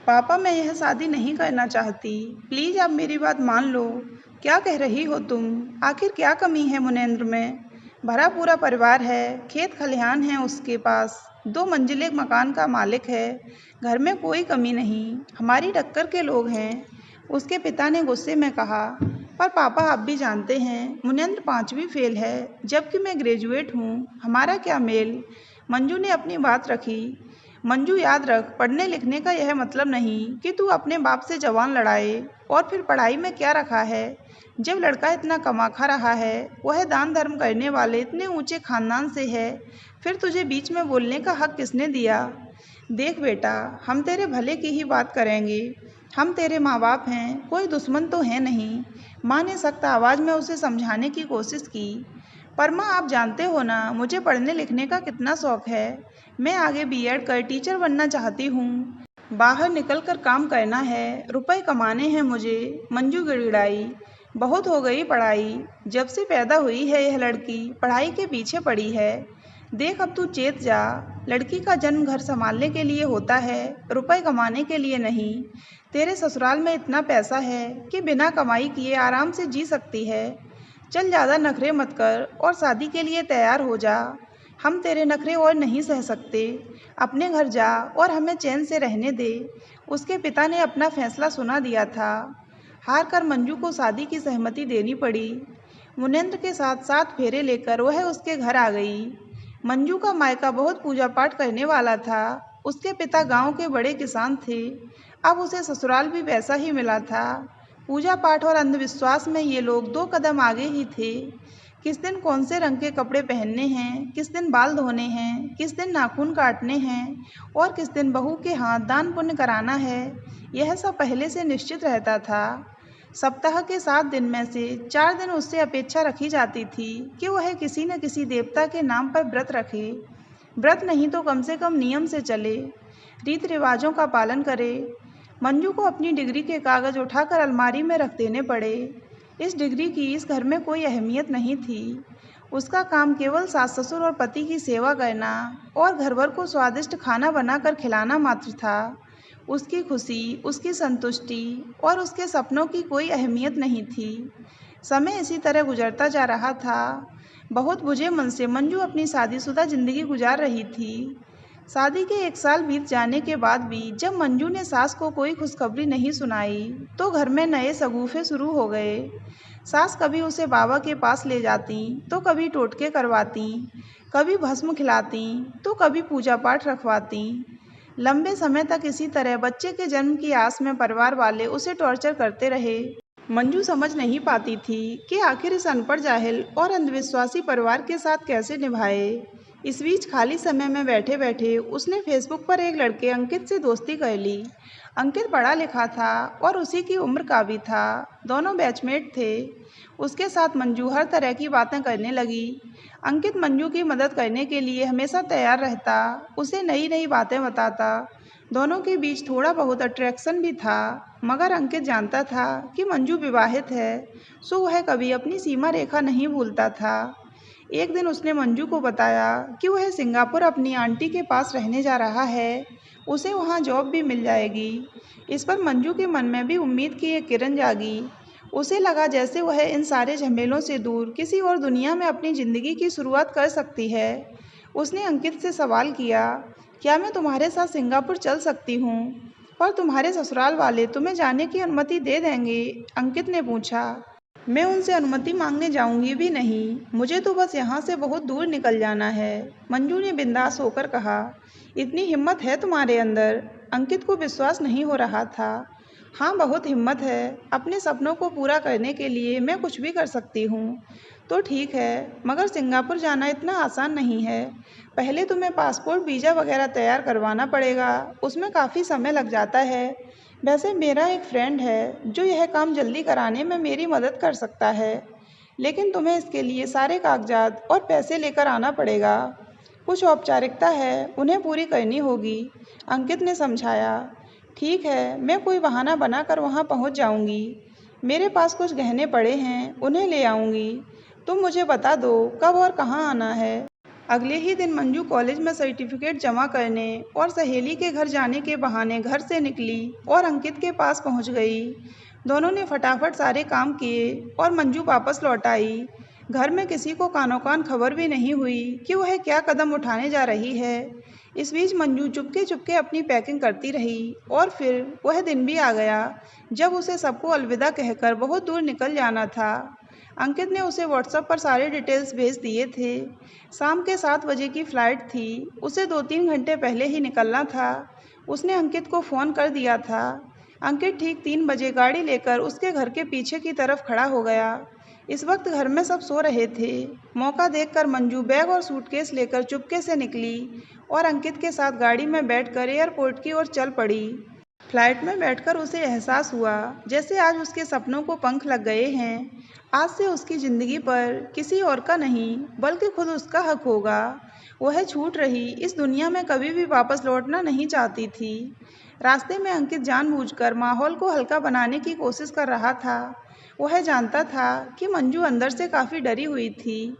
पापा, मैं यह शादी नहीं करना चाहती। प्लीज़ आप मेरी बात मान लो। क्या कह रही हो तुम? आखिर क्या कमी है मुनेंद्र में? भरा पूरा परिवार है, खेत खलिहान है उसके पास, 2 मंजिले मकान का मालिक है। घर में कोई कमी नहीं, हमारी टक्कर के लोग हैं, उसके पिता ने गुस्से में कहा। पर पापा, आप भी जानते हैं मुनेंद्र 5वीं फेल है, जबकि मैं ग्रेजुएट हूँ। हमारा क्या मेल? मंजू ने अपनी बात रखी। मंजू, याद रख, पढ़ने लिखने का यह मतलब नहीं कि तू अपने बाप से जवान लड़ाए। और फिर पढ़ाई में क्या रखा है? जब लड़का इतना कमा खा रहा है, वह दान धर्म करने वाले इतने ऊंचे खानदान से है, फिर तुझे बीच में बोलने का हक किसने दिया? देख बेटा, हम तेरे भले की ही बात करेंगे। हम तेरे माँ बाप हैं, कोई दुश्मन तो है नहीं। माँ ने सख्त आवाज़ में उसे समझाने की कोशिश की। पर माँ, आप जानते हो ना मुझे पढ़ने लिखने का कितना शौक है। मैं आगे बीएड कर टीचर बनना चाहती हूँ। बाहर निकल कर काम करना है, रुपए कमाने हैं मुझे। मंजू गिड़गिड़ाई। बहुत हो गई पढ़ाई। जब से पैदा हुई है यह लड़की पढ़ाई के पीछे पड़ी है। देख, अब तू चेत जा। लड़की का जन्म घर संभालने के लिए होता है, रुपए कमाने के लिए नहीं। तेरे ससुराल में इतना पैसा है कि बिना कमाई किए आराम से जी सकती है। चल, ज़्यादा नखरे मत कर और शादी के लिए तैयार हो जा। हम तेरे नखरे और नहीं सह सकते। अपने घर जा और हमें चैन से रहने दे। उसके पिता ने अपना फैसला सुना दिया था। हार कर मंजू को शादी की सहमति देनी पड़ी। मुनेंद्र के साथ 7 फेरे लेकर वह उसके घर आ गई। मंजू का मायका बहुत पूजा पाठ करने वाला था। उसके पिता गांव के बड़े किसान थे। अब उसे ससुराल भी वैसा ही मिला था। पूजा पाठ और अंधविश्वास में ये लोग 2 कदम आगे ही थे। किस दिन कौन से रंग के कपड़े पहनने हैं, किस दिन बाल धोने हैं, किस दिन नाखून काटने हैं और किस दिन बहू के हाथ दान पुण्य कराना है, यह सब पहले से निश्चित रहता था। सप्ताह के 7 दिन में से 4 दिन उससे अपेक्षा रखी जाती थी कि वह किसी न किसी देवता के नाम पर व्रत रखे। व्रत नहीं तो कम से कम नियम से चले, रीति रिवाजों का पालन करे। मंजू को अपनी डिग्री के कागज उठाकर अलमारी में रख देने पड़े। इस डिग्री की इस घर में कोई अहमियत नहीं थी। उसका काम केवल सास ससुर और पति की सेवा करना और घर भर को स्वादिष्ट खाना बनाकर खिलाना मात्र था। उसकी खुशी, उसकी संतुष्टि और उसके सपनों की कोई अहमियत नहीं थी। समय इसी तरह गुजरता जा रहा था। बहुत बुझे मन से मंजू अपनी शादीशुदा जिंदगी गुजार रही थी। शादी के 1 साल बीत जाने के बाद भी जब मंजू ने सास को कोई खुशखबरी नहीं सुनाई, तो घर में नए शगुफे शुरू हो गए। सास कभी उसे बाबा के पास ले जाती, तो कभी टोटके करवाती, कभी भस्म खिलाती, तो कभी पूजा पाठ रखवाती। लंबे समय तक इसी तरह बच्चे के जन्म की आस में परिवार वाले उसे टॉर्चर करते रहे। मंजू समझ नहीं पाती थी कि आखिर इस अनपढ़, जाहिल और अंधविश्वासी परिवार के साथ कैसे निभाए। इस बीच खाली समय में बैठे बैठे उसने फेसबुक पर एक लड़के अंकित से दोस्ती कर ली। अंकित पढ़ा लिखा था और उसी की उम्र का भी था। दोनों बैचमेट थे। उसके साथ मंजू हर तरह की बातें करने लगी। अंकित मंजू की मदद करने के लिए हमेशा तैयार रहता, उसे नई नई बातें बताता। दोनों के बीच थोड़ा बहुत अट्रैक्शन भी था, मगर अंकित जानता था कि मंजू विवाहित है, सो वह कभी अपनी सीमा रेखा नहीं भूलता था। एक दिन उसने मंजू को बताया कि वह सिंगापुर अपनी आंटी के पास रहने जा रहा है, उसे वहाँ जॉब भी मिल जाएगी। इस पर मंजू के मन में भी उम्मीद की एक किरण जागी। उसे लगा जैसे वह इन सारे झमेलों से दूर किसी और दुनिया में अपनी ज़िंदगी की शुरुआत कर सकती है। उसने अंकित से सवाल किया, क्या मैं तुम्हारे साथ सिंगापुर चल सकती हूँ? पर तुम्हारे ससुराल वाले तुम्हें जाने की अनुमति दे देंगे? अंकित ने पूछा। मैं उनसे अनुमति मांगने जाऊंगी भी नहीं, मुझे तो बस यहाँ से बहुत दूर निकल जाना है, मंजू ने बिंदास होकर कहा। इतनी हिम्मत है तुम्हारे अंदर? अंकित को विश्वास नहीं हो रहा था। हाँ, बहुत हिम्मत है। अपने सपनों को पूरा करने के लिए मैं कुछ भी कर सकती हूँ। तो ठीक है, मगर सिंगापुर जाना इतना आसान नहीं है। पहले तुम्हें पासपोर्ट वीज़ा वगैरह तैयार करवाना पड़ेगा, उसमें काफ़ी समय लग जाता है। वैसे मेरा एक फ्रेंड है जो यह काम जल्दी कराने में मेरी मदद कर सकता है, लेकिन तुम्हें इसके लिए सारे कागजात और पैसे लेकर आना पड़ेगा। कुछ औपचारिकता है, उन्हें पूरी करनी होगी, अंकित ने समझाया। ठीक है, मैं कोई बहाना बनाकर वहाँ पहुँच जाऊँगी। मेरे पास कुछ गहने पड़े हैं, उन्हें ले आऊँगी। तुम मुझे बता दो कब और कहाँ आना है। अगले ही दिन मंजू कॉलेज में सर्टिफिकेट जमा करने और सहेली के घर जाने के बहाने घर से निकली और अंकित के पास पहुंच गई। दोनों ने फटाफट सारे काम किए और मंजू वापस लौट आई। घर में किसी को कानो कान खबर भी नहीं हुई कि वह क्या कदम उठाने जा रही है। इस बीच मंजू चुपके चुपके अपनी पैकिंग करती रही और फिर वह दिन भी आ गया जब उसे सबको अलविदा कहकर बहुत दूर निकल जाना था। अंकित ने उसे व्हाट्सएप पर सारे डिटेल्स भेज दिए थे। शाम के 7 बजे की फ़्लाइट थी। उसे 2-3 घंटे पहले ही निकलना था। उसने अंकित को फ़ोन कर दिया था। अंकित ठीक 3 बजे गाड़ी लेकर उसके घर के पीछे की तरफ खड़ा हो गया। इस वक्त घर में सब सो रहे थे। मौका देखकर मंजू बैग और सूटकेस लेकर चुपके से निकली और अंकित के साथ गाड़ी में बैठकर एयरपोर्ट की ओर चल पड़ी। फ्लाइट में बैठकर उसे एहसास हुआ जैसे आज उसके सपनों को पंख लग गए हैं। आज से उसकी ज़िंदगी पर किसी और का नहीं बल्कि खुद उसका हक होगा। वह छूट रही इस दुनिया में कभी भी वापस लौटना नहीं चाहती थी। रास्ते में अंकित जानबूझकर माहौल को हल्का बनाने की कोशिश कर रहा था। वह जानता था कि मंजू अंदर से काफ़ी डरी हुई थी।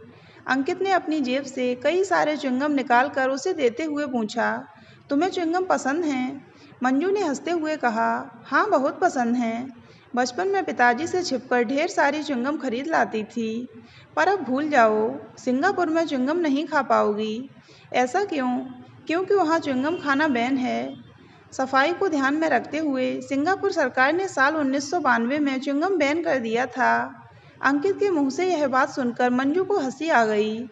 अंकित ने अपनी जेब से कई सारे च्युइंगम निकाल कर उसे देते हुए पूछा, तुम्हें च्युइंगम पसंद हैं? मंजू ने हंसते हुए कहा, हाँ बहुत पसंद हैं। बचपन में पिताजी से छिपकर ढेर सारी च्युइंगम खरीद लाती थी, पर अब भूल जाओ, सिंगापुर में च्युइंगम नहीं खा पाओगी। ऐसा क्यों? क्योंकि वहाँ च्युइंगम खाना बैन है। सफाई को ध्यान में रखते हुए सिंगापुर सरकार ने साल 1992 में च्युइंगम बैन कर दिया था। अंकित के मुंह से यह बात सुनकर मंजू को हंसी आ गई।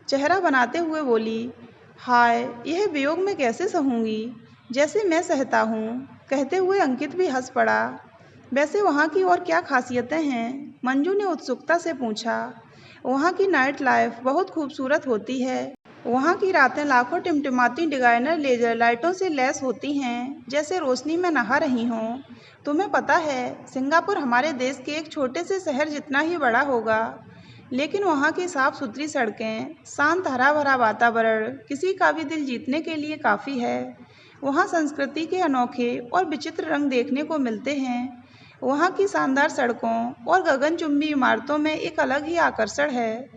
चेहरा बनाते हुए बोली, हाय, यह वियोग में कैसे सहूँगी, जैसे मैं सहता हूँ। कहते हुए अंकित भी हंस पड़ा। वैसे वहाँ की और क्या खासियतें हैं? मंजू ने उत्सुकता से पूछा। वहाँ की नाइट लाइफ बहुत खूबसूरत होती है। वहाँ की रातें लाखों टिमटिमाती डिजाइनर लेजर लाइटों से लैस होती हैं, जैसे रोशनी में नहा रही हों। तुम्हें पता है, सिंगापुर हमारे देश के एक छोटे से शहर जितना ही बड़ा होगा, लेकिन वहाँ की साफ सुथरी सड़कें, शांत हरा भरा वातावरण किसी का भी दिल जीतने के लिए काफ़ी है। वहाँ संस्कृति के अनोखे और विचित्र रंग देखने को मिलते हैं। वहाँ की शानदार सड़कों और गगनचुंबी इमारतों में एक अलग ही आकर्षण है।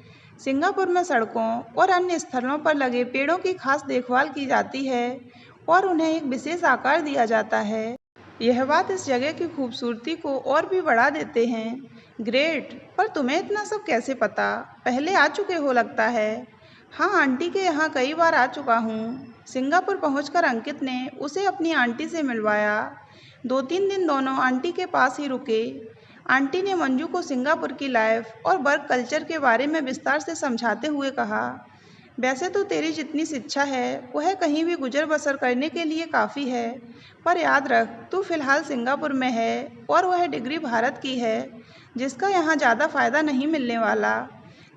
सिंगापुर में सड़कों और अन्य स्थलों पर लगे पेड़ों की खास देखभाल की जाती है और उन्हें एक विशेष आकार दिया जाता है। यह बात इस जगह की खूबसूरती को और भी बढ़ा देते हैं। ग्रेट, पर तुम्हें इतना सब कैसे पता? पहले आ चुके हो लगता है। हाँ, आंटी के यहाँ कई बार आ चुका हूँ। सिंगापुर पहुँचकर अंकित ने उसे अपनी आंटी से मिलवाया। 2-3 दिन दोनों आंटी के पास ही रुके। आंटी ने मंजू को सिंगापुर की लाइफ और वर्क कल्चर के बारे में विस्तार से समझाते हुए कहा, वैसे तो तेरी जितनी शिक्षा है वह कहीं भी गुजर बसर करने के लिए काफ़ी है, पर याद रख, तू फिलहाल सिंगापुर में है और वह डिग्री भारत की है, जिसका यहाँ ज़्यादा फ़ायदा नहीं मिलने वाला।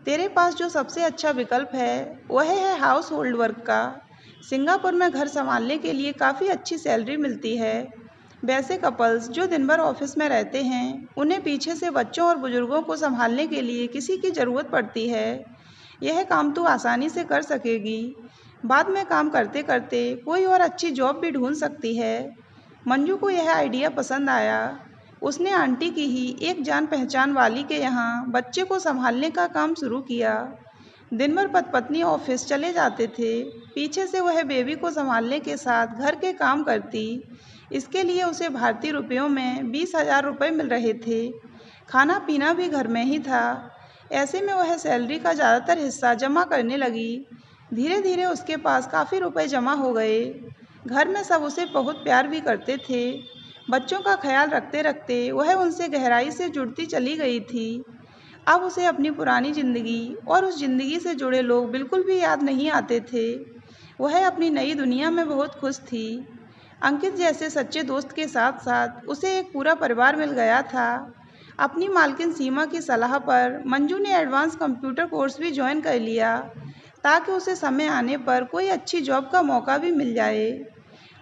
तेरे पास जो सबसे अच्छा विकल्प है वह है हाउस होल्ड वर्क का। सिंगापुर में घर संभालने के लिए काफ़ी अच्छी सैलरी मिलती है। वैसे कपल्स जो दिन भर ऑफिस में रहते हैं, उन्हें पीछे से बच्चों और बुजुर्गों को संभालने के लिए किसी की ज़रूरत पड़ती है। यह काम तू आसानी से कर सकेगी। बाद में काम करते करते कोई और अच्छी जॉब भी ढूंढ सकती है। मंजू को यह आइडिया पसंद आया। उसने आंटी की ही एक जान पहचान वाली के यहाँ बच्चे को संभालने का काम शुरू किया। दिन भर पति पत्नी ऑफिस चले जाते थे। पीछे से वह बेबी को संभालने के साथ घर के काम करती। इसके लिए उसे भारतीय रुपयों में 20,000 रुपये मिल रहे थे। खाना पीना भी घर में ही था। ऐसे में वह सैलरी का ज़्यादातर हिस्सा जमा करने लगी। धीरे धीरे उसके पास काफ़ी रुपए जमा हो गए। घर में सब उसे बहुत प्यार भी करते थे। बच्चों का ख्याल रखते रखते वह उनसे गहराई से जुड़ती चली गई थी। अब उसे अपनी पुरानी ज़िंदगी और उस ज़िंदगी से जुड़े लोग बिल्कुल भी याद नहीं आते थे। वह अपनी नई दुनिया में बहुत खुश थी। अंकित जैसे सच्चे दोस्त के साथ साथ उसे एक पूरा परिवार मिल गया था। अपनी मालकिन सीमा की सलाह पर मंजू ने एडवांस कंप्यूटर कोर्स भी ज्वाइन कर लिया, ताकि उसे समय आने पर कोई अच्छी जॉब का मौका भी मिल जाए।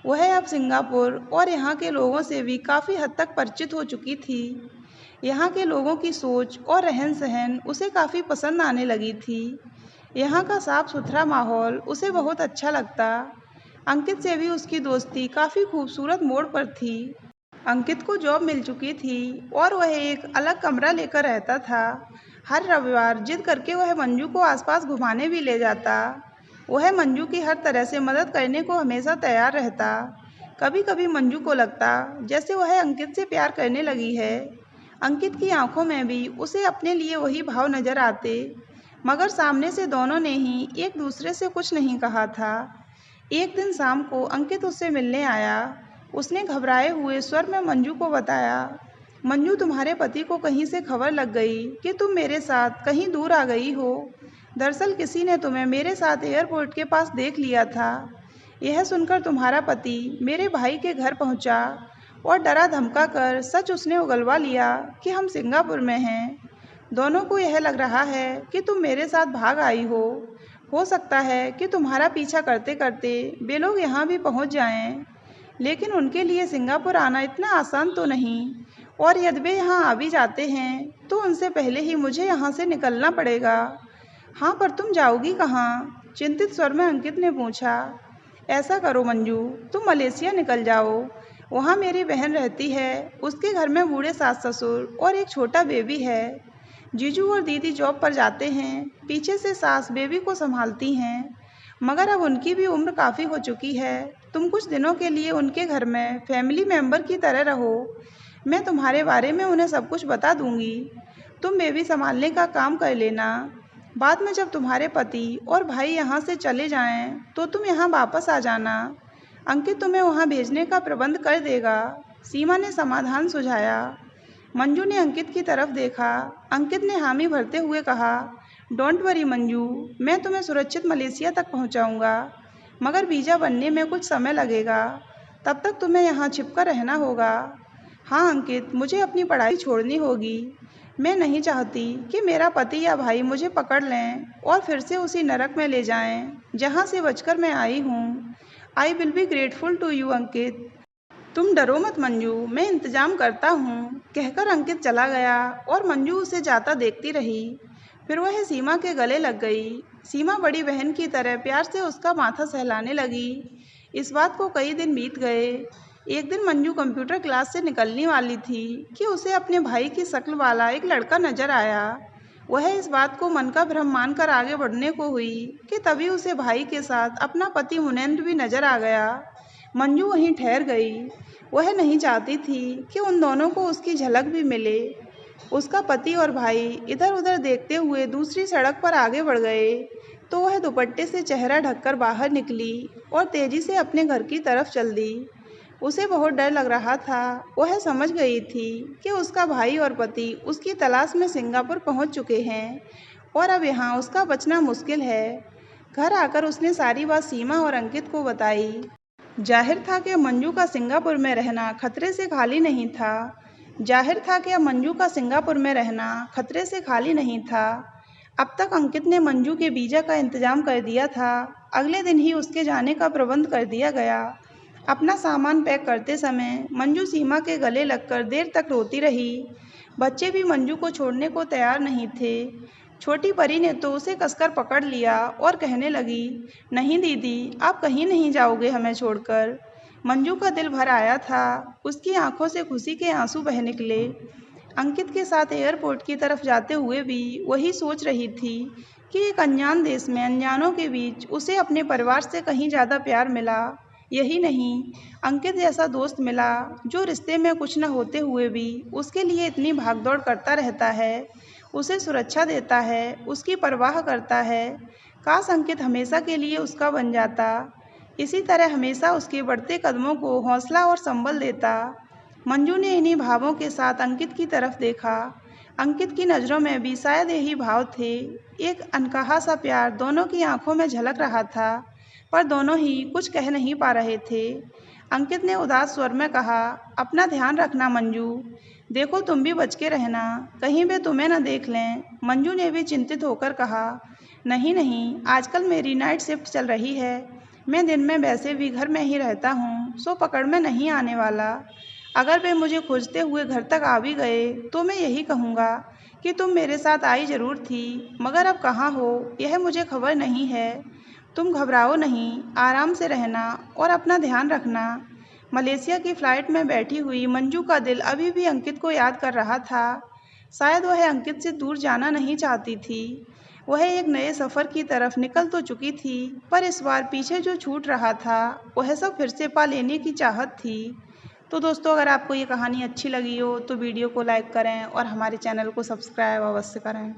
वह अब सिंगापुर और यहाँ के लोगों से भी काफ़ी हद तक परिचित हो चुकी थी। यहाँ के लोगों की सोच और रहन सहन उसे काफ़ी पसंद आने लगी थी। यहाँ का साफ सुथरा माहौल उसे बहुत अच्छा लगता। अंकित से भी उसकी दोस्ती काफ़ी खूबसूरत मोड़ पर थी। अंकित को जॉब मिल चुकी थी और वह एक अलग कमरा लेकर रहता था। हर रविवार जिद करके वह मंजू को आसपास घुमाने भी ले जाता। वह मंजू की हर तरह से मदद करने को हमेशा तैयार रहता। कभी कभी मंजू को लगता जैसे वह अंकित से प्यार करने लगी है। अंकित की आंखों में भी उसे अपने लिए वही भाव नजर आते, मगर सामने से दोनों ने ही एक दूसरे से कुछ नहीं कहा था। एक दिन शाम को अंकित उससे मिलने आया। उसने घबराए हुए स्वर में मंजू को बताया, मंजू, तुम्हारे पति को कहीं से खबर लग गई कि तुम मेरे साथ कहीं दूर आ गई हो। दरअसल किसी ने तुम्हें मेरे साथ एयरपोर्ट के पास देख लिया था। यह सुनकर तुम्हारा पति मेरे भाई के घर पहुंचा और डरा धमका कर सच उसने उगलवा लिया कि हम सिंगापुर में हैं। दोनों को यह लग रहा है कि तुम मेरे साथ भाग आई हो सकता है कि तुम्हारा पीछा करते करते वे लोग यहाँ भी पहुँच जाएं। लेकिन उनके लिए सिंगापुर आना इतना आसान तो नहीं, और यदि वे यहाँ आ भी जाते हैं तो उनसे पहले ही मुझे यहाँ से निकलना पड़ेगा। हाँ, पर तुम जाओगी कहाँ? चिंतित स्वर में अंकित ने पूछा। ऐसा करो मंजू, तुम मलेशिया निकल जाओ। वहाँ मेरी बहन रहती है, उसके घर में बूढ़े सास ससुर और एक छोटा बेबी है। जीजू और दीदी जॉब पर जाते हैं, पीछे से सास बेबी को संभालती हैं, मगर अब उनकी भी उम्र काफ़ी हो चुकी है। तुम कुछ दिनों के लिए उनके घर में फैमिली मेंबर की तरह रहो। मैं तुम्हारे बारे में उन्हें सब कुछ बता दूंगी। तुम बेबी संभालने का काम कर लेना। बाद में जब तुम्हारे पति और भाई यहाँ से चले जाएं, तो तुम यहाँ वापस आ जाना। अंकित तुम्हें वहाँ भेजने का प्रबंध कर देगा, सीमा ने समाधान सुझाया। मंजू ने अंकित की तरफ देखा। अंकित ने हामी भरते हुए कहा, डोंट वरी मंजू, मैं तुम्हें सुरक्षित मलेशिया तक पहुँचाऊँगा, मगर वीज़ा बनने में कुछ समय लगेगा। तब तक तुम्हें यहाँ छिपकर रहना होगा। हाँ अंकित, मुझे अपनी पढ़ाई छोड़नी होगी। मैं नहीं चाहती कि मेरा पति या भाई मुझे पकड़ लें और फिर से उसी नरक में ले जाएं, जहाँ से बचकर मैं आई हूँ। I will be grateful to you Ankit. तुम डरो मत मंजू, मैं इंतजाम करता हूँ, कहकर अंकित चला गया और मंजू उसे जाता देखती रही। फिर वह सीमा के गले लग गई। सीमा बड़ी बहन की तरह प्यार से उसका माथा सहलाने लगी। इस बात को कई दिन बीत गए। एक दिन मंजू कंप्यूटर क्लास से निकलने वाली थी कि उसे अपने भाई की शक्ल वाला एक लड़का नजर आया। वह इस बात को मन का भ्रम मानकर आगे बढ़ने को हुई कि तभी उसे भाई के साथ अपना पति मुनेंद्र भी नजर आ गया। मंजू वहीं ठहर गई। वह नहीं चाहती थी कि उन दोनों को उसकी झलक भी मिले। उसका पति और भाई इधर उधर देखते हुए दूसरी सड़क पर आगे बढ़ गए, तो वह दुपट्टे से चेहरा ढककर बाहर निकली और तेजी से अपने घर की तरफ चल दी। उसे बहुत डर लग रहा था। वह समझ गई थी कि उसका भाई और पति उसकी तलाश में सिंगापुर पहुंच चुके हैं और अब यहाँ उसका बचना मुश्किल है। घर आकर उसने सारी बात सीमा और अंकित को बताई। जाहिर था कि मंजू का सिंगापुर में रहना खतरे से खाली नहीं था। अब तक अंकित ने मंजू के वीज़ा का इंतजाम कर दिया था। अगले दिन ही उसके जाने का प्रबंध कर दिया गया। अपना सामान पैक करते समय मंजू सीमा के गले लगकर देर तक रोती रही। बच्चे भी मंजू को छोड़ने को तैयार नहीं थे। छोटी परी ने तो उसे कसकर पकड़ लिया और कहने लगी, नहीं दीदी, आप कहीं नहीं जाओगे हमें छोड़कर। मंजू का दिल भर आया था। उसकी आंखों से खुशी के आंसू बह निकले। अंकित के साथ एयरपोर्ट की तरफ जाते हुए भी वही सोच रही थी कि एक अनजान देश में अनजानों के बीच उसे अपने परिवार से कहीं ज़्यादा प्यार मिला। यही नहीं, अंकित जैसा दोस्त मिला जो रिश्ते में कुछ न होते हुए भी उसके लिए इतनी भागदौड़ करता रहता है, उसे सुरक्षा देता है, उसकी परवाह करता है। काश अंकित हमेशा के लिए उसका बन जाता। इसी तरह हमेशा उसके बढ़ते कदमों को हौसला और संबल देता। मंजू ने इन्हीं भावों के साथ अंकित की तरफ देखा। अंकित की नज़रों में भी शायद यही भाव थे। एक अनकहा सा प्यार दोनों की आंखों में झलक रहा था, पर दोनों ही कुछ कह नहीं पा रहे थे। अंकित ने उदास स्वर में कहा, अपना ध्यान रखना मंजू, देखो तुम भी बच के रहना, कहीं वे तुम्हें न देख लें। मंजू ने भी चिंतित होकर कहा, नहीं नहीं, आजकल मेरी नाइट शिफ्ट चल रही है, मैं दिन में वैसे भी घर में ही रहता हूँ, सो पकड़ में नहीं आने वाला। अगर वे मुझे खोजते हुए घर तक आ भी गए तो मैं यही कहूँगा कि तुम मेरे साथ आई ज़रूर थी, मगर अब कहाँ हो यह मुझे खबर नहीं है। तुम घबराओ नहीं, आराम से रहना और अपना ध्यान रखना। मलेशिया की फ़्लाइट में बैठी हुई मंजू का दिल अभी भी अंकित को याद कर रहा था। शायद वह अंकित से दूर जाना नहीं चाहती थी। वह एक नए सफ़र की तरफ निकल तो चुकी थी, पर इस बार पीछे जो छूट रहा था वह सब फिर से पा लेने की चाहत थी। तो दोस्तों, अगर आपको ये कहानी अच्छी लगी हो तो वीडियो को लाइक करें और हमारे चैनल को सब्सक्राइब अवश्य करें।